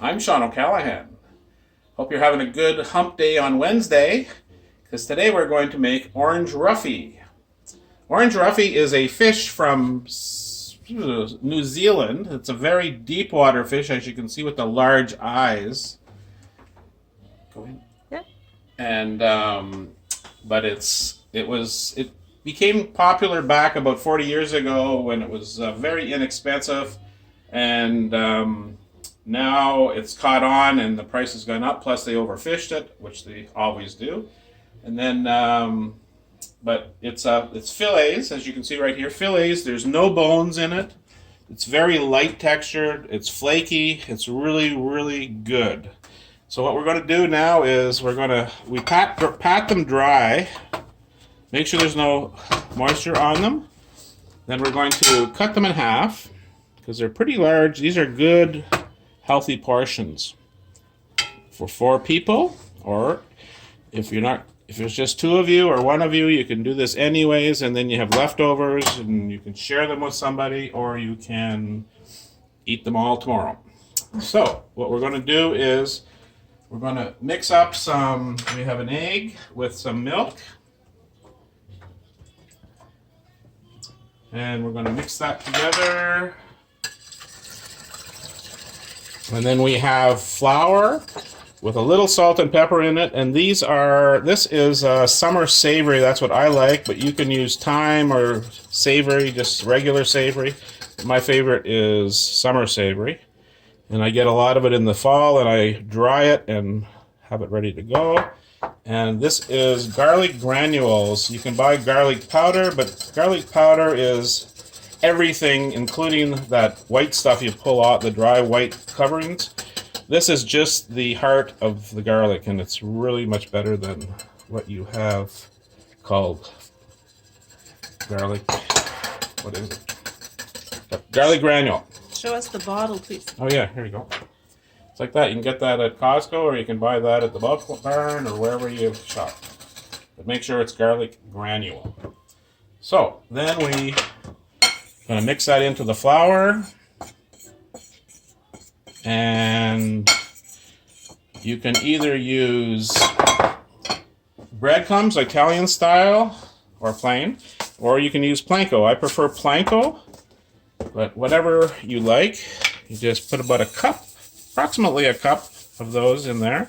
I'm Sean O'Callahan. Hope you're having a good hump day on Wednesday, because today we're going to make orange roughy. Orange roughy is a fish from New Zealand. It's a very deep water fish, as you can see with the large eyes. Go in. Yeah. And but it became popular back about 40 years ago when it was very inexpensive, and now it's caught on and the price has gone up. Plus, they overfished it, which they always do. And then, but it's fillets, as you can see right here. Fillets. There's no bones in it. It's very light textured. It's flaky. It's really, really good. So what we're going to do now is we pat them dry. Make sure there's no moisture on them. Then we're going to cut them in half because they're pretty large. These are good, healthy portions for 4 people, or if it's just 2 of you or 1 of you, you can do this anyways, and then you have leftovers and you can share them with somebody, or you can eat them all tomorrow. So what we're going to do is we're going to mix up we have an egg with some milk. And we're going to mix that together. And then we have flour with a little salt and pepper in it. And this is summer savory. That's what I like, but you can use thyme or savory, just regular savory. My favorite is summer savory. And I get a lot of it in the fall, and I dry it and have it ready to go. And this is garlic granules. You can buy garlic powder, but garlic powder is everything, including that white stuff you pull out, the dry white coverings. This is just the heart of the garlic, and it's really much better than what you have called garlic. What is it? Garlic granule. Show us the bottle, please. Oh yeah, here you go. It's like that. You can get that at Costco, or you can buy that at the Bulk Barn, or wherever you shop. But make sure it's garlic granule. So then we're going to mix that into the flour. And you can either use breadcrumbs, Italian style, or plain, or you can use panko. I prefer panko, but whatever you like. You just put about approximately a cup of those in there.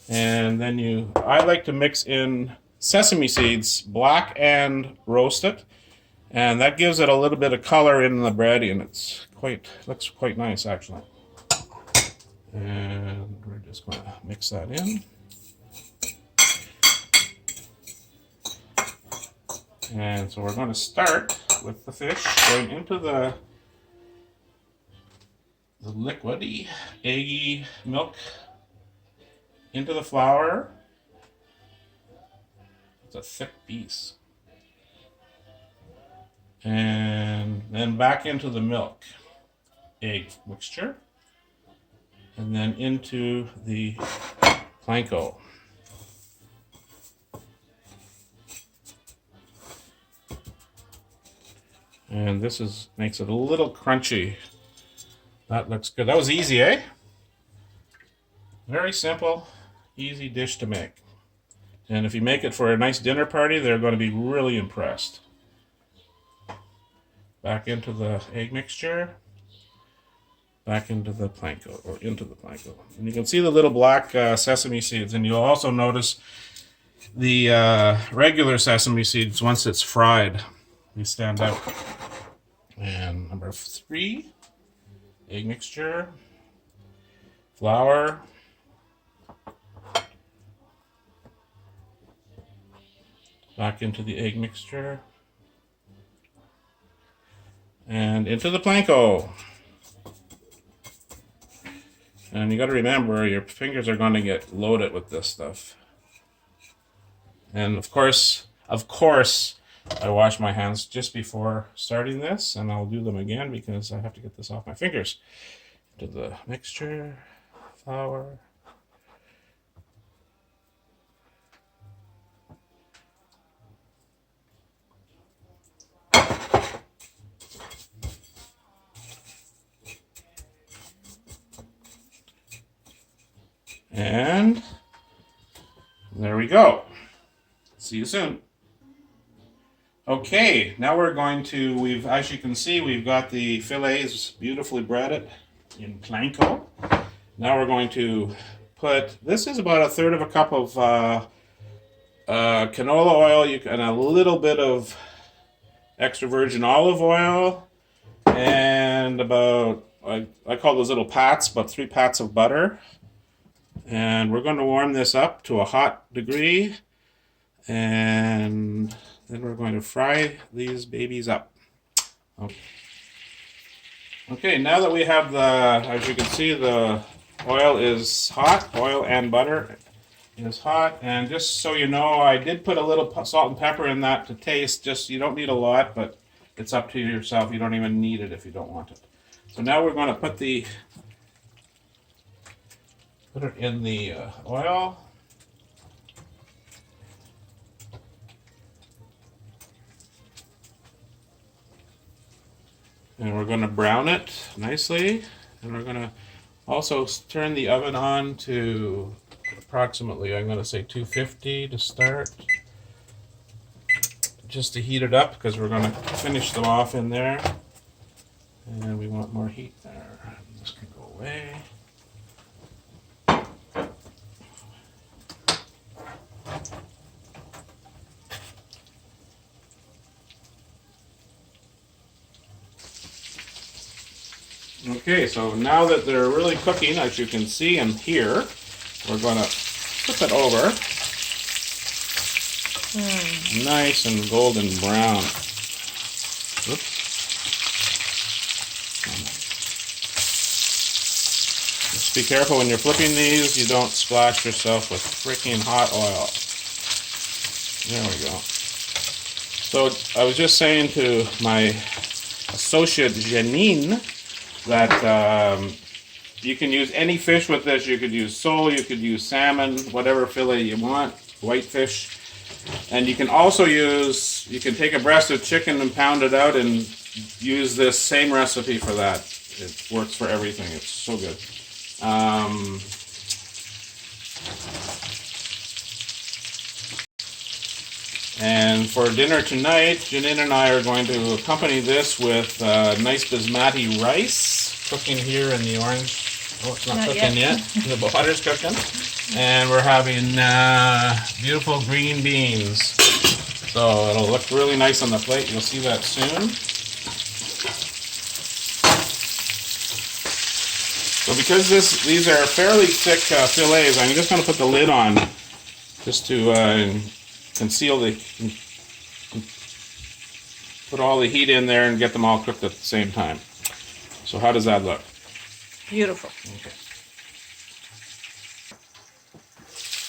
And then I like to mix in sesame seeds, black and roasted. And that gives it a little bit of color in the bread, and looks quite nice actually. And we're just going to mix that in. And so we're going to start with the fish going into the liquidy, eggy milk into the flour. It's a thick piece. And then back into the milk, egg mixture. And then into the panko. And this makes it a little crunchy. That looks good. That was easy, eh? Very simple, easy dish to make. And if you make it for a nice dinner party, they're going to be really impressed. Back into the egg mixture. Back into the panko, or into the panko. And you can see the little black sesame seeds, and you'll also notice the regular sesame seeds once it's fried. They stand out. And number 3, egg mixture, flour, back into the egg mixture, and into the panko. And you got to remember, your fingers are going to get loaded with this stuff. And of course, I wash my hands just before starting this, and I'll do them again because I have to get this off my fingers. Into the mixture, flour, And there we go. See you soon. Okay, now we're going to, as you can see, we've got the fillets beautifully breaded in panko. Now we're going to put, this is about 1/3 of a cup of canola oil and a little bit of extra virgin olive oil, and about, I call those little pats, about 3 pats of butter. And we're going to warm this up to a hot degree, and then we're going to fry these babies up. Okay, now that we have as you can see, the oil is hot, oil and butter is hot, and just so you know, I did put a little salt and pepper in that to taste. Just, you don't need a lot, but it's up to yourself. You don't even need it if you don't want it. So now we're going to put it in the oil. And we're going to brown it nicely, and we're going to also turn the oven on to approximately, I'm going to say 250 to start, just to heat it up, because we're going to finish them off in there, and we want more heat there. This can go away. Okay, so now that they're really cooking, as you can see and hear, we're going to flip it over. Nice and golden brown. Oops. Just be careful when you're flipping these, you don't splash yourself with freaking hot oil. There we go. So I was just saying to my associate Janine that you can use any fish with this. You could use sole, you could use salmon, whatever fillet you want, whitefish. And you can also you can take a breast of chicken and pound it out and use this same recipe for that. It works for everything. It's so good. And for dinner tonight, Janine and I are going to accompany this with nice basmati rice, cooking here in the orange. Oh, it's not cooking yet. The butter's cooking. And we're having beautiful green beans. So it'll look really nice on the plate. You'll see that soon. So because these are fairly thick fillets, I'm just going to put the lid on just to conceal put all the heat in there and get them all cooked at the same time. So how does that look? Beautiful.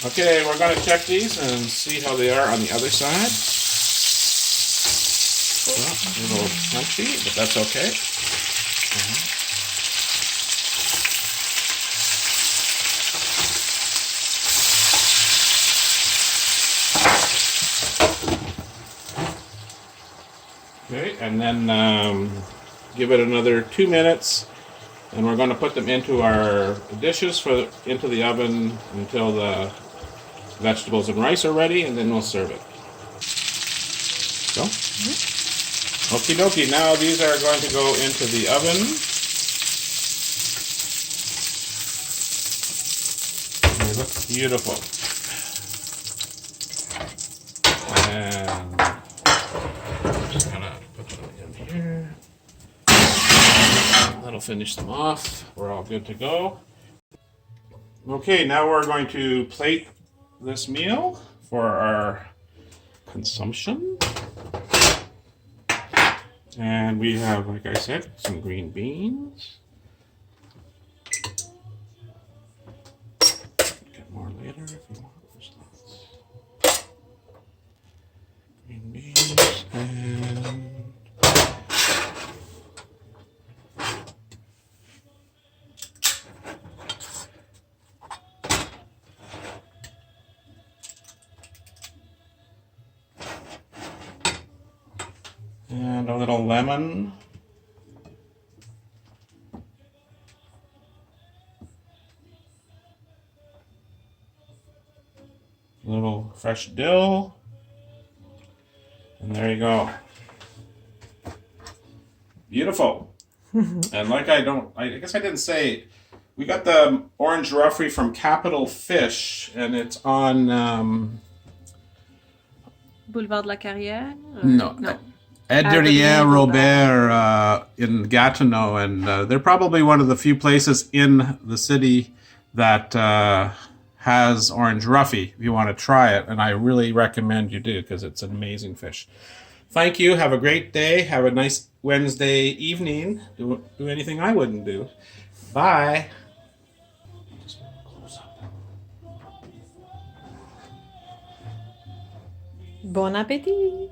Okay, we're going to check these and see how they are on the other side. Well, a little crunchy, but that's okay. Okay, and then give it another 2 minutes, and we're going to put them into our dishes into the oven until the vegetables and rice are ready, and then we'll serve it. So, okie dokie. Now these are going to go into the oven. They look beautiful. And just gonna put them in here. That'll finish them off. We're all good to go. Okay, now we're going to plate this meal for our consumption. And we have, like I said, some green beans. Get more later if you want. There's lots. Green beans and a little lemon. A little fresh dill. And there you go. Beautiful. And like I guess I didn't say, we got the orange roughery from Capital Fish, and it's on Boulevard de la Carrière? no. Adrien Robert in Gatineau, and they're probably one of the few places in the city that has orange roughy if you want to try it, and I really recommend you do because it's an amazing fish. Thank you. Have a great day. Have a nice Wednesday evening. Do anything I wouldn't do. Bye. Bon appétit!